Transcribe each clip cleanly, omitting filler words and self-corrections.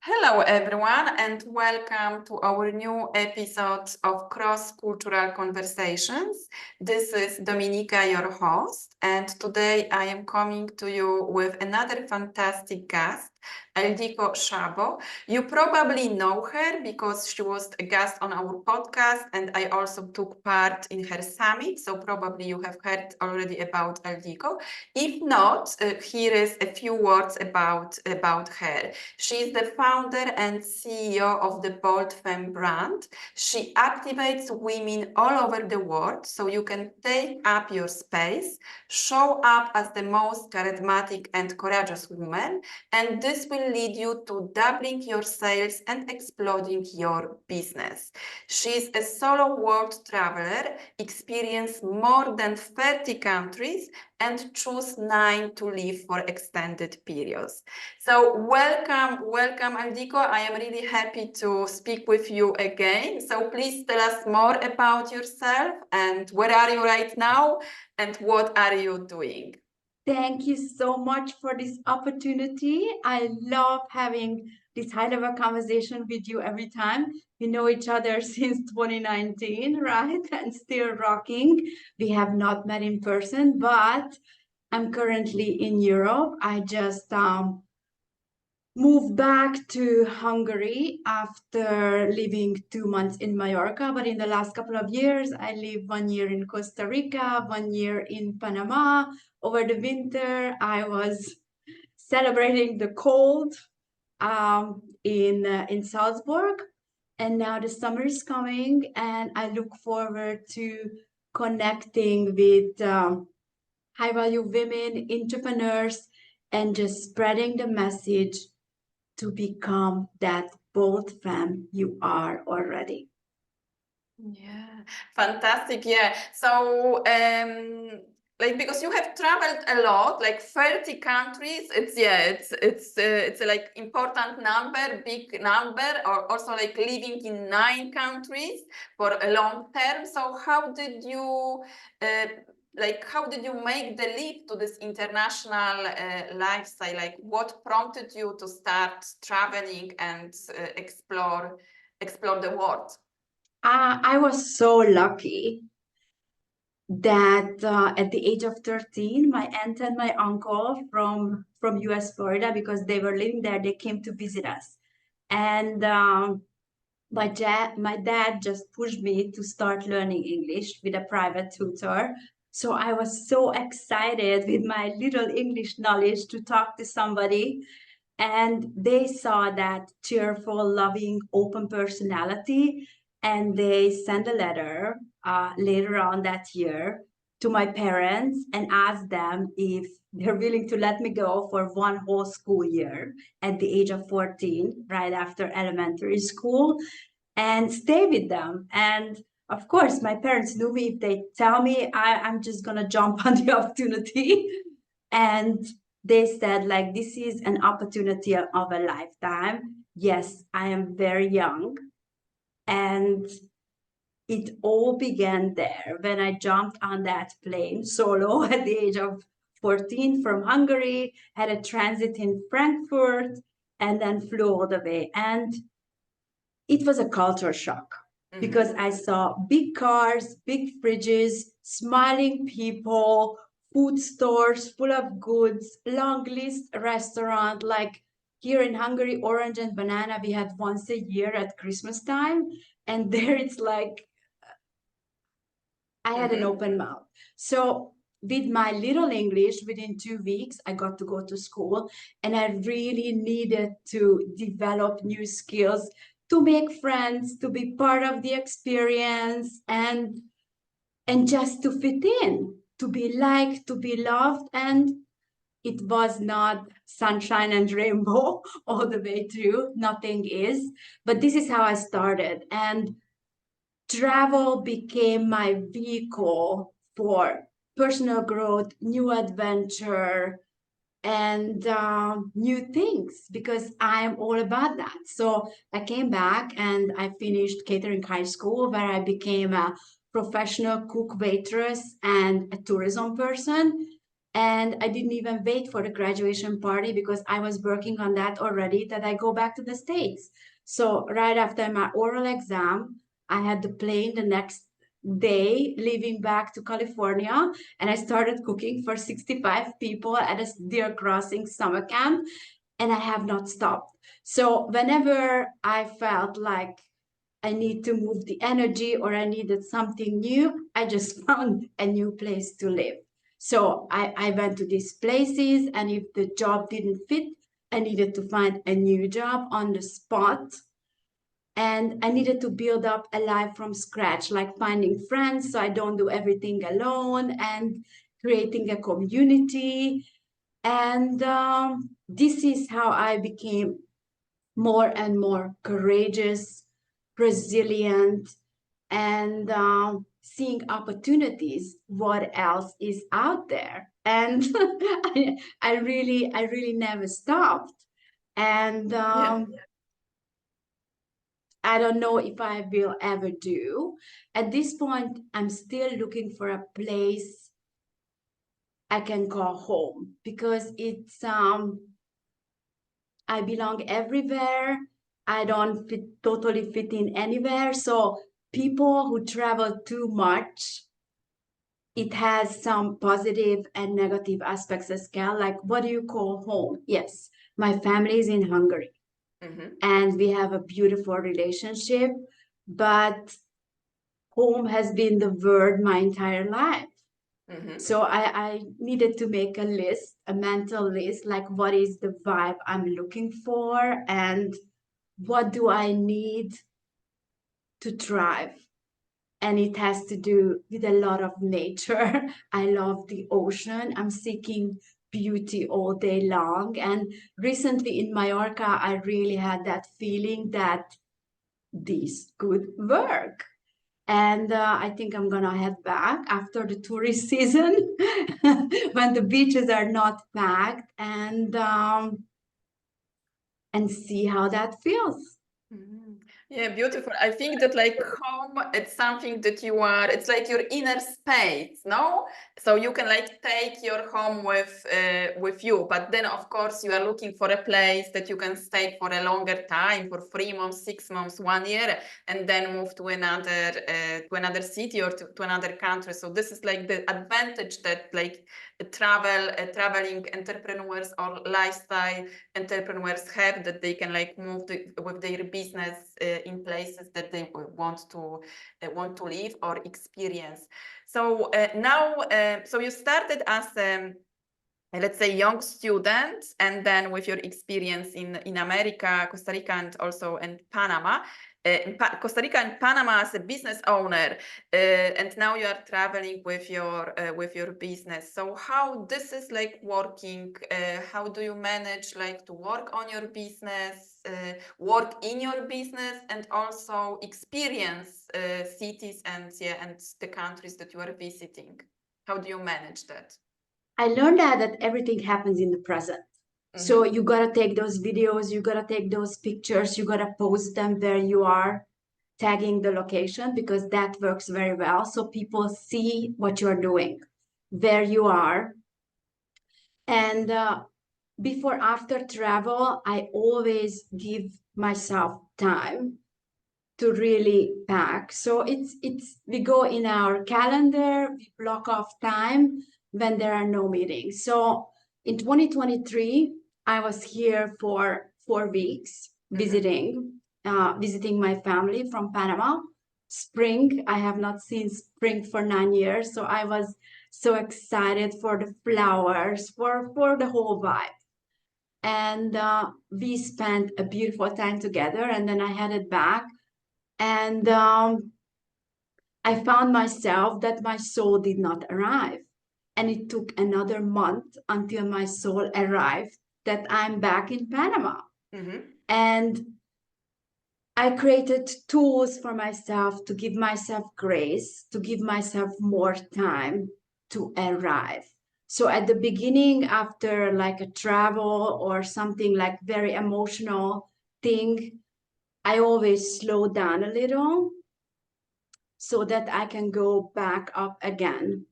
Hello, everyone, and welcome to our new episode of Cross-Cultural Conversations. This is Dominika, your host, and today I am coming to you with another fantastic guest, Ildiko Szabo. You probably know her because she was a guest on our podcast, and I also took part in her summit, so probably you have heard already about Ildiko. If not, here is a few words about her. She is the founder and CEO of the Bold Femme brand. She activates women all over the world so you can take up your space, show up as the most charismatic and courageous woman, and this will lead you to doubling your sales and exploding your business. She is a solo world traveler, experienced more than 30 countries, and choose 9 to live for extended periods. So welcome, Ildiko. I am really happy to speak with you again. So please tell us more about yourself and where are you right now and what are you doing? Thank you so much for this opportunity. I love having this high-level conversation with you every time. We know each other since 2019, right? And still rocking. We have not met in person, but I'm currently in Europe. I just moved back to Hungary after living 2 months in Mallorca. But in the last couple of years, I lived 1 year in Costa Rica, 1 year in Panama. Over the winter, I was celebrating the cold in Salzburg. And now the summer is coming, and I look forward to connecting with high value women, entrepreneurs, and just spreading the message to become that bold femme you are already. Yeah, fantastic. Yeah. So, like because you have traveled a lot, like 30 countries. It's a like important number, big number, or also like living in 9 countries for a long term. So, uh, how did you make the leap to this international lifestyle? Like, what prompted you to start traveling and explore the world? I was so lucky that at the age of 13, my aunt and my uncle from US, Florida, because they were living there, they came to visit us. And my dad just pushed me to start learning English with a private tutor. So I was so excited with my little English knowledge to talk to somebody. And they saw that cheerful, loving, open personality. And they sent a letter later on that year to my parents and asked them if they're willing to let me go for one whole school year at the age of 14, right after elementary school, and stay with them. And of course, my parents knew me. If they tell me, I'm just going to jump on the opportunity. And they said, like, this is an opportunity of a lifetime. Yes, I am very young. And it all began there when I jumped on that plane solo at the age of 14 from Hungary, had a transit in Frankfurt, and then flew all the way. And it was a culture shock because I saw big cars, big fridges, smiling people, food stores full of goods, long list restaurant. Like here in Hungary, orange and banana we had once a year at Christmas time, and there it's like I had an open mouth. So with my little English, within 2 weeks, I got to go to school, and I really needed to develop new skills to make friends, to be part of the experience, and just to fit in, to be liked, to be loved. And it was not sunshine and rainbow all the way through. Nothing is. But this is how I started. And travel became my vehicle for personal growth, new adventure, and new things because I'm all about that. So I came back and I finished catering high school where I became a professional cook, waitress, and a tourism person. And I didn't even wait for the graduation party because I was working on that already, that I go back to the States. So right after my oral exam, I had the plane the next day leaving back to California, and I started cooking for 65 people at a Deer Crossing summer camp, and I have not stopped. So whenever I felt like I need to move the energy or I needed something new, I just found a new place to live. So I went to these places, and if the job didn't fit, I needed to find a new job on the spot. And I needed to build up a life from scratch, like finding friends so I don't do everything alone, and creating a community. And this is how I became more and more courageous, resilient, and seeing opportunities, what else is out there. And I really never stopped. And Yeah. I don't know if I will ever do. At this point, I'm still looking for a place I can call home, because it's I belong everywhere. I don't totally fit in anywhere. So people who travel too much, it has some positive and negative aspects as well. Like, what do you call home? Yes, my family is in Hungary, and we have a beautiful relationship, but home has been the word my entire life. So I needed to make a list, a mental list, like what is the vibe I'm looking for, and what do I need to thrive. And it has to do with a lot of nature. I love the ocean. I'm seeking beauty all day long. And recently in Mallorca, I really had that feeling that this could work. And I think I'm gonna head back after the tourist season when the beaches are not packed, and see how that feels. Yeah, beautiful. I think that like home, it's something that you are, it's like your inner space, no? So you can like take your home with you, but then of course you are looking for a place that you can stay for a longer time, for 3 months, 6 months, 1 year, and then move to another city or to another country. So this is like the advantage that like traveling entrepreneurs or lifestyle entrepreneurs have, that they can like move with their business in places that they want to live or experience. So now, so you started as let's say young student, and then with your experience in America, Costa Rica, and also in Panama. In Costa Rica and Panama as a business owner, and now you are traveling with your business. So how this is like working? How do you manage like to work on your business, work in your business, and also experience cities and the countries that you are visiting? How do you manage that? I learned that everything happens in the present. So you gotta take those videos, you gotta take those pictures, you gotta post them where you are, tagging the location, because that works very well. So people see what you're doing, where you are. And before, after travel, I always give myself time to really pack. So it's we go in our calendar, we block off time when there are no meetings. So in 2023, I was here for 4 weeks visiting my family from Panama. Spring, I have not seen spring for 9 years, so I was so excited for the flowers, for the whole vibe. And we spent a beautiful time together, and then I headed back. And I found myself that my soul did not arrive. And it took another month until my soul arrived, that I'm back in Panama. And I created tools for myself to give myself grace, to give myself more time to arrive. So at the beginning, after like a travel or something like very emotional thing, I always slow down a little so that I can go back up again.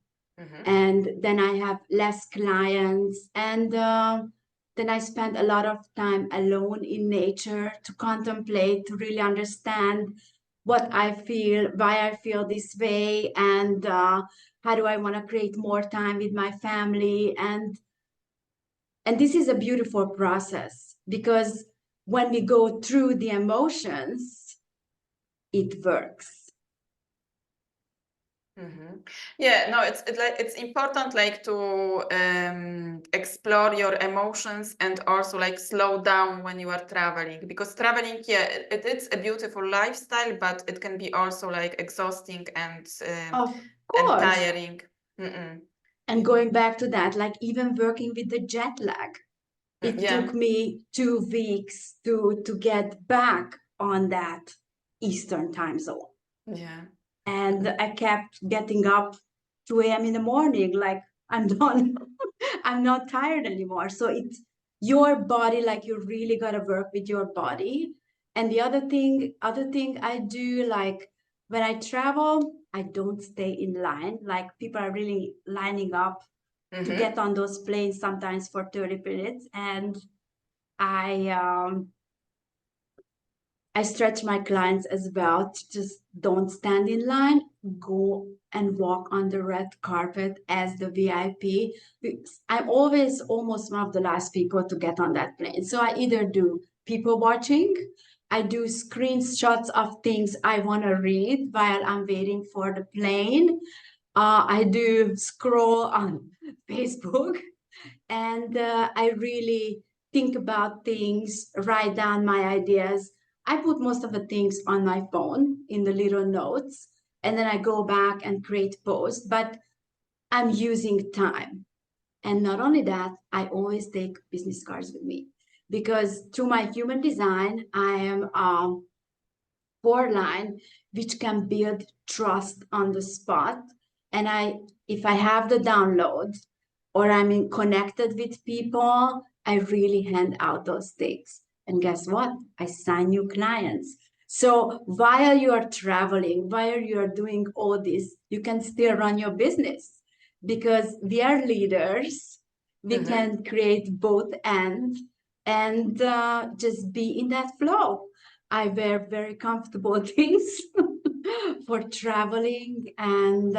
and then I have less clients, and then I spend a lot of time alone in nature to contemplate, to really understand what I feel, why I feel this way, and how do I want to create more time with my family. And this is a beautiful process, because when we go through the emotions, it works. Yeah, no, it's like it's important like to explore your emotions and also like slow down when you are traveling, because traveling, yeah, it's a beautiful lifestyle, but it can be also like exhausting and Of course. tiring. And going back to that, like even working with the jet lag, it Yeah. took me 2 weeks to get back on that Eastern time zone. Yeah. And I kept getting up 2 a.m. in the morning, like I'm done. I'm not tired anymore. So it's your body, like you really got to work with your body. And the other thing I do, like when I travel, I don't stay in line. Like people are really lining up to get on those planes sometimes for 30 minutes. And I stretch my clients as well to just don't stand in line, go and walk on the red carpet as the VIP. I'm always almost one of the last people to get on that plane. So I either do people watching, I do screenshots of things I want to read while I'm waiting for the plane. I do scroll on Facebook, and I really think about things, write down my ideas. I put most of the things on my phone in the little notes, and then I go back and create posts, but I'm using time. And not only that, I always take business cards with me, because through my human design, I am borderline, which can build trust on the spot. And if I have the download or I'm connected with people, I really hand out those things. And guess what? I sign new clients. So while you are traveling, while you are doing all this, you can still run your business, because we are leaders. We can create both ends and just be in that flow. I wear very comfortable things for traveling, and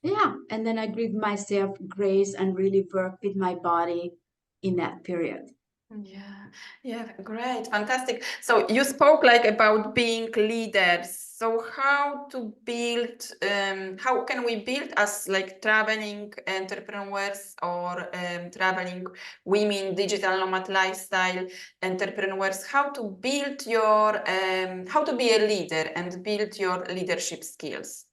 yeah, and then I give myself grace and really work with my body in that period. Yeah, great, fantastic. So you spoke like about being leaders. So how to build, how can we build as like traveling entrepreneurs or traveling women, digital nomad lifestyle entrepreneurs, how to build your, how to be a leader and build your leadership skills?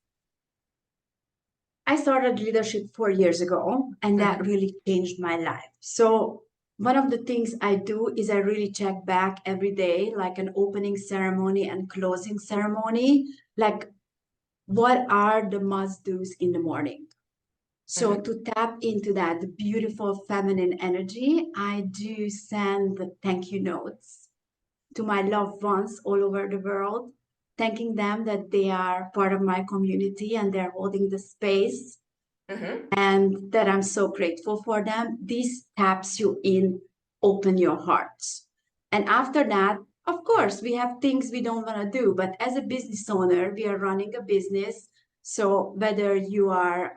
I started leadership 4 years ago, and that really changed my life. So one of the things I do is I really check back every day, like an opening ceremony and closing ceremony, like what are the must-dos in the morning. So to tap into that beautiful feminine energy, I do send thank you notes to my loved ones all over the world, thanking them that they are part of my community and they're holding the space, and that I'm so grateful for them. This taps you in, open your hearts. And after that, of course, we have things we don't want to do, but as a business owner, we are running a business. So whether you are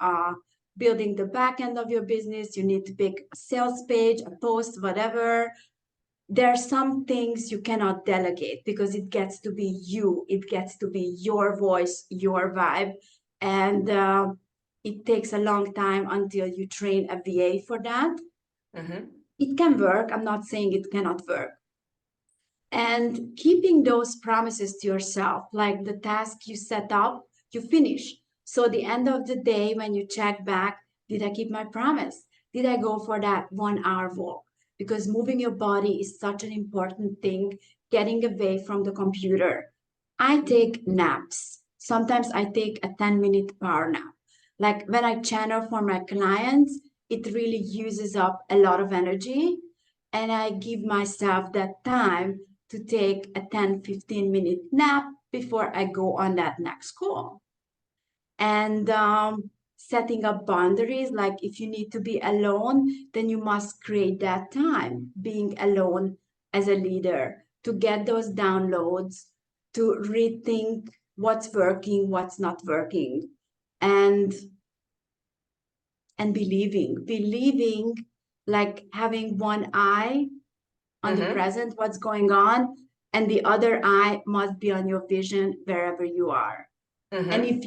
building the back end of your business, you need to pick a sales page, a post, whatever. There are some things you cannot delegate, because it gets to be you. It gets to be your voice, your vibe. And it takes a long time until you train a VA for that. It can work. I'm not saying it cannot work. And keeping those promises to yourself, like the task you set up, you finish. So the end of the day, when you check back, did I keep my promise? Did I go for that 1 hour walk? Because moving your body is such an important thing, getting away from the computer. I take naps. Sometimes I take a 10-minute power nap. Like when I channel for my clients, it really uses up a lot of energy. And I give myself that time to take a 10-15 minute nap before I go on that next call. and setting up boundaries. Like if you need to be alone, then you must create that time being alone as a leader to get those downloads, to rethink what's working, what's not working, and believing, like having one eye on the present, what's going on, and the other eye must be on your vision wherever you are. And if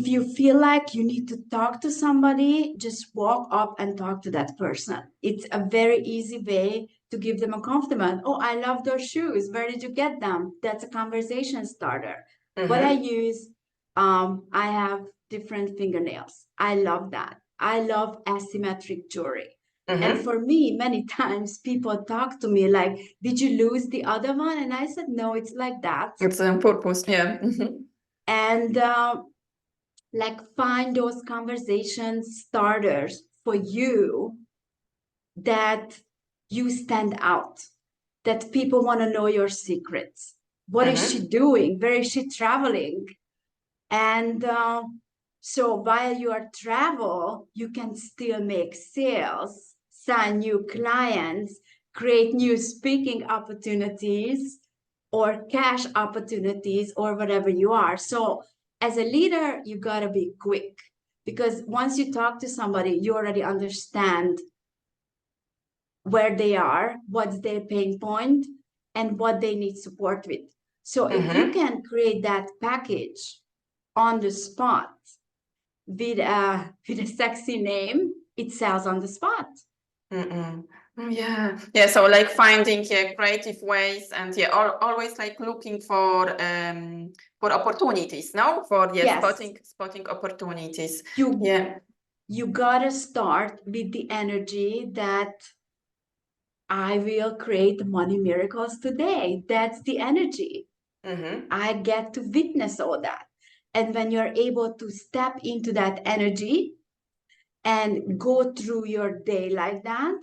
you feel like you need to talk to somebody, just walk up and talk to that person. It's a very easy way to give them a compliment. Oh, I love those shoes. Where did you get them? That's a conversation starter. What I use, I have different fingernails. I love that. I love asymmetric jewelry. And for me, many times people talk to me like, did you lose the other one? And I said, no, it's like that. It's on purpose, yeah. And like find those conversation starters for you that you stand out, that people want to know your secrets. What is she doing? Where is she traveling? And so while you are travel, you can still make sales, sign new clients, create new speaking opportunities or cash opportunities or whatever you are. So as a leader, you got to be quick, because once you talk to somebody, you already understand where they are, what's their pain point, and what they need support with. So if you can create that package on the spot with a sexy name, it sells on the spot. Yeah. So like finding creative ways, and always like looking for opportunities, no? For Yes. spotting opportunities. You gotta start with the energy that I will create money miracles today. That's the energy. I get to witness all that. And when you're able to step into that energy and go through your day like that,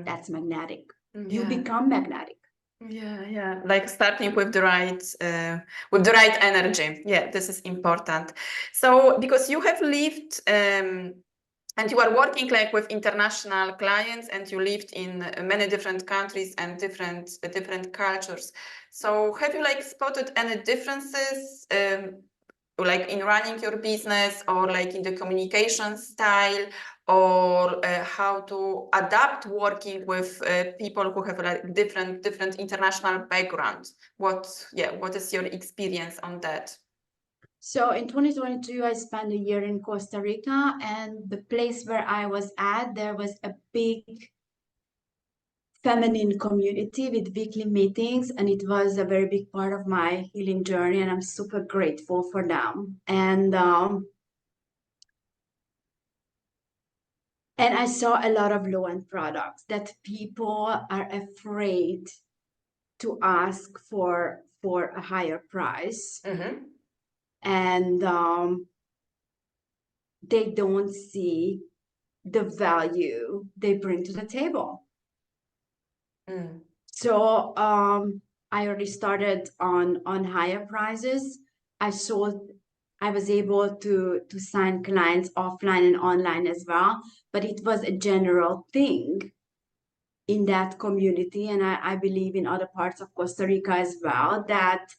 that's magnetic. You become magnetic. Yeah. Like starting with the right energy. Yeah, this is important. So because you have lived and you are working like with international clients, and you lived in many different countries and different cultures. So have you like spotted any differences like in running your business, or like in the communication style, or how to adapt working with people who have like different international backgrounds? What is your experience on that? So in 2022, I spent a year in Costa Rica, and the place where I was at, there was a big feminine community with weekly meetings, and it was a very big part of my healing journey, and I'm super grateful for them. And I saw a lot of low-end products that people are afraid to ask for a higher price. And they don't see the value they bring to the table. So I already started on higher prices. I was able to sign clients offline and online as well, but it was a general thing in that community, and I believe in other parts of Costa Rica as well, that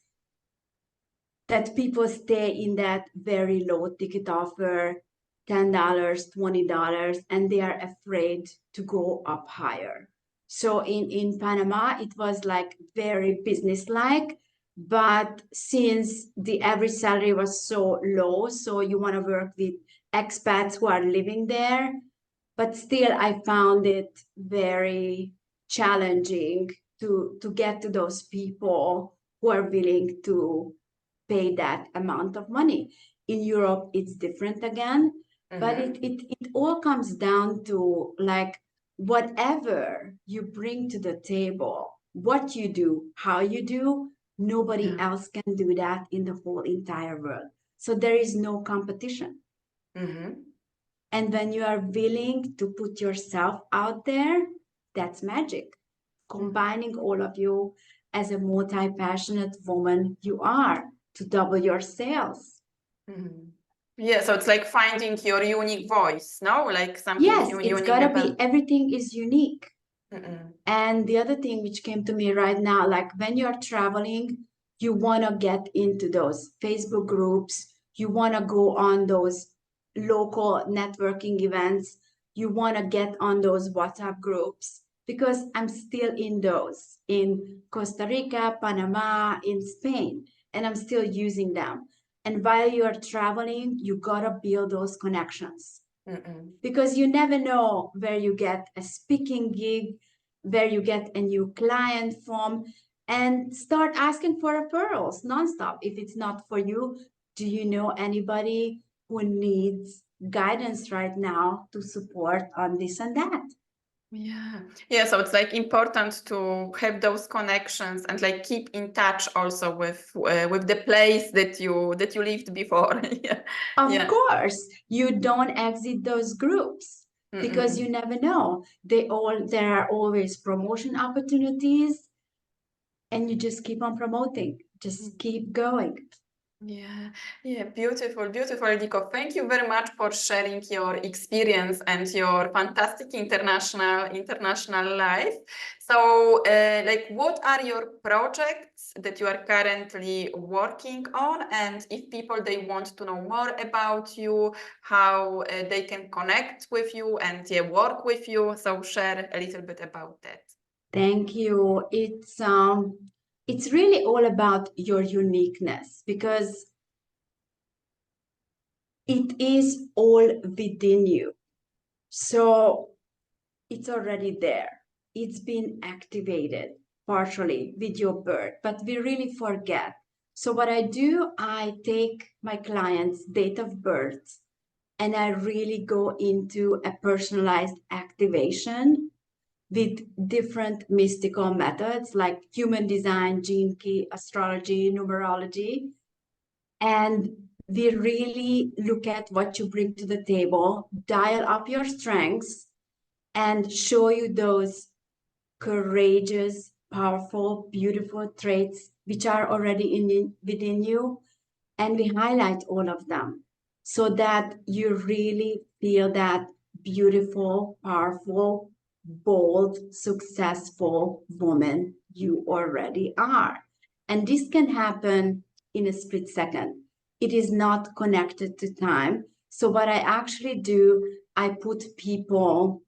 people stay in that very low ticket offer, $10, $20, and they are afraid to go up higher. So in Panama, it was like very business-like, but since the average salary was so low, so you want to work with expats who are living there, but still I found it very challenging to get to those people who are willing to pay that amount of money. In Europe, it's different again, but it all comes down to like whatever you bring to the table, what you do, how you do, nobody else can do that in the whole entire world. So there is no competition. And when you are willing to put yourself out there, that's magic. Combining all of you as a multi-passionate woman you are, to double your sales. Mhm. Yeah, so it's like finding your unique voice, no? Like something Yes, it's unique gotta about. be, everything is unique. Mm-mm. And the other thing which came to me right now, like when you're traveling, you want to get into those Facebook groups, you want to go on those local networking events, you want to get on those WhatsApp groups, because I'm still in those in Costa Rica, Panama, in Spain, and I'm still using them. And while you're traveling, you gotta build those connections. Mm-mm. Because you never know where you get a speaking gig, where you get a new client from, and start asking for referrals nonstop. If it's not for you, do you know anybody who needs guidance right now to support on this and that? Yeah. Yeah, so it's like important to have those connections and like keep in touch also with the place that you lived before. Yeah. Of Yeah. course, you don't exit those groups because Mm-mm. you never know. There are always promotion opportunities, and you just keep on promoting, just keep going. Yeah, yeah, beautiful, beautiful, Ildiko. Thank you very much for sharing your experience and your fantastic international life. So, like, what are your projects that you are currently working on? And if people they want to know more about you, how they can connect with you and yeah, work with you. So, share a little bit about that. Thank you. It's really all about your uniqueness, because it is all within you. So it's already there. It's been activated partially with your birth, but we really forget. So what I do, I take my client's date of birth and I really go into a personalized activation with different mystical methods like human design, gene key, astrology, numerology. And we really look at what you bring to the table, dial up your strengths, and show you those courageous, powerful, beautiful traits which are already within you. And we highlight all of them so that you really feel that beautiful, powerful, bold, successful woman you already are. And this can happen in a split second. It is not connected to time. So, what I actually do, I put people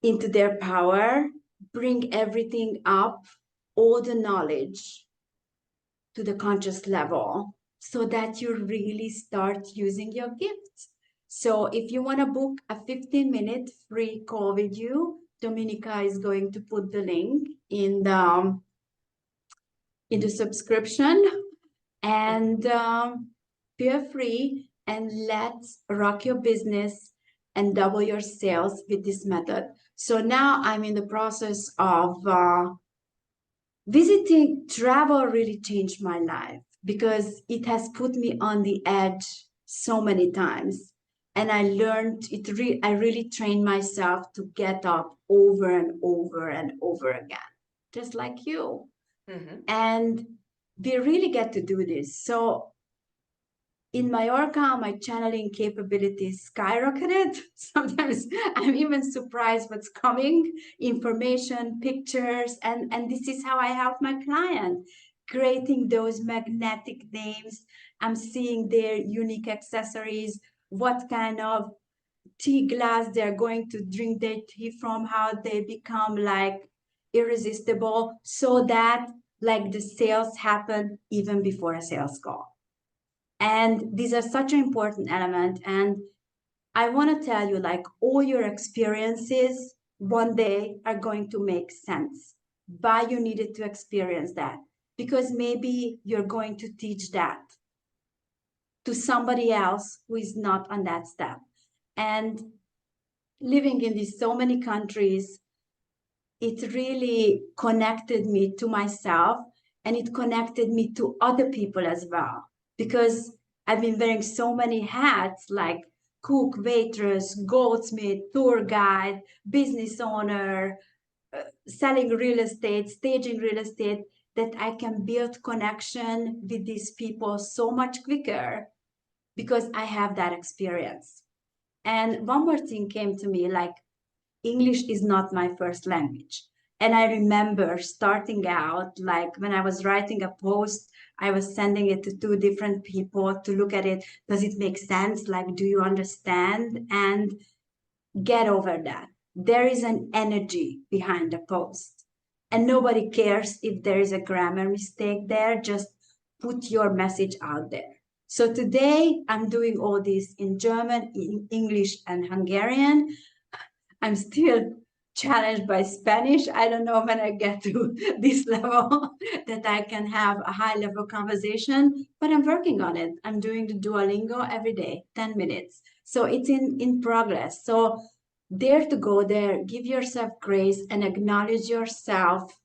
into their power, bring everything up, all the knowledge to the conscious level so that you really start using your gifts. So if you want to book a 15-minute free call with you, Dominica is going to put the link in the subscription, and feel free and let's rock your business and double your sales with this method. So now I'm in the process of visiting. Travel really changed my life because it has put me on the edge so many times. And I learned I really trained myself to get up over and over and over again, just like you. Mm-hmm. And we really get to do this. So in Mallorca, my channeling capabilities skyrocketed. Sometimes I'm even surprised what's coming, information, pictures, and this is how I help my client, creating those magnetic names. I'm seeing their unique accessories, what kind of tea glass they're going to drink their tea from, how they become like irresistible, so that like the sales happen even before a sales call. And these are such an important element. And I want to tell you, like, all your experiences one day are going to make sense. Why you needed to experience that? Because maybe you're going to teach that to somebody else who is not on that step. And living in these so many countries, it really connected me to myself, and it connected me to other people as well, because I've been wearing so many hats like cook, waitress, goldsmith, tour guide, business owner, selling real estate, staging real estate. that I can build connection with these people so much quicker because I have that experience. And one more thing came to me, like English is not my first language. And I remember starting out, like when I was writing a post, I was sending it to two different people to look at it. Does it make sense? Like, do you understand? And get over that. There is an energy behind the post. And nobody cares if there is a grammar mistake there. Just put your message out there. So today I'm doing all this in German, in English, and Hungarian. I'm still challenged by Spanish. I don't know when I get to this level that I can have a high level conversation, but I'm working on it. I'm doing the Duolingo every day, 10 minutes. So it's in progress. So dare to go there, give yourself grace and acknowledge yourself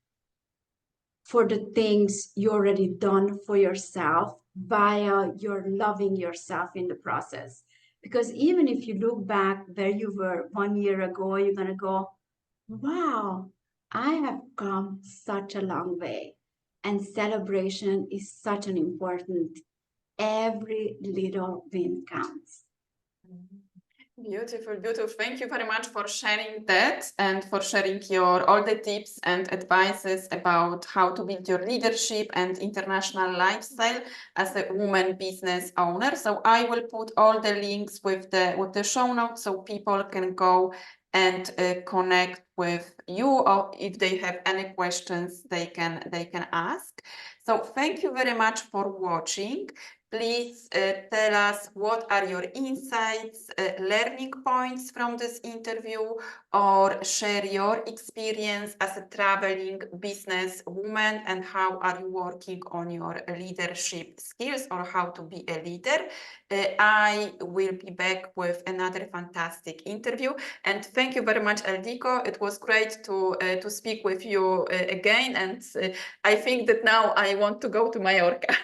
for the things you already done for yourself via your loving yourself in the process. Because even if you look back where you were 1 year ago, you're going to go, wow, I have come such a long way. And celebration is such an important, every little win counts. Beautiful, beautiful. Thank you very much for sharing that and for sharing your all the tips and advices about how to build your leadership and international lifestyle as a woman business owner. So I will put all the links with the show notes so people can go and connect with you, or if they have any questions they can ask. So thank you very much for watching. Please tell us what are your insights, learning points from this interview, or share your experience as a traveling business woman and how are you working on your leadership skills or how to be a leader. I will be back with another fantastic interview. And thank you very much, Ildiko. It was great to speak with you again. And I think that now I want to go to Mallorca.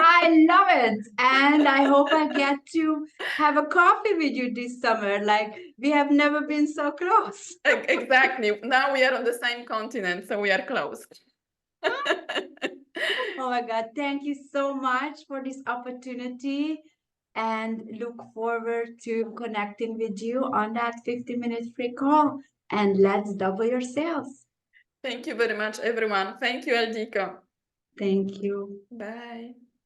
I love it. And I hope I get to have a coffee with you this summer. Like, we have never been so close. Exactly. Now we are on the same continent, so we are close. Oh my God. Thank you so much for this opportunity. And look forward to connecting with you on that 50-minute free call. And let's double your sales. Thank you very much, everyone. Thank you, Ildiko. Thank you. Bye.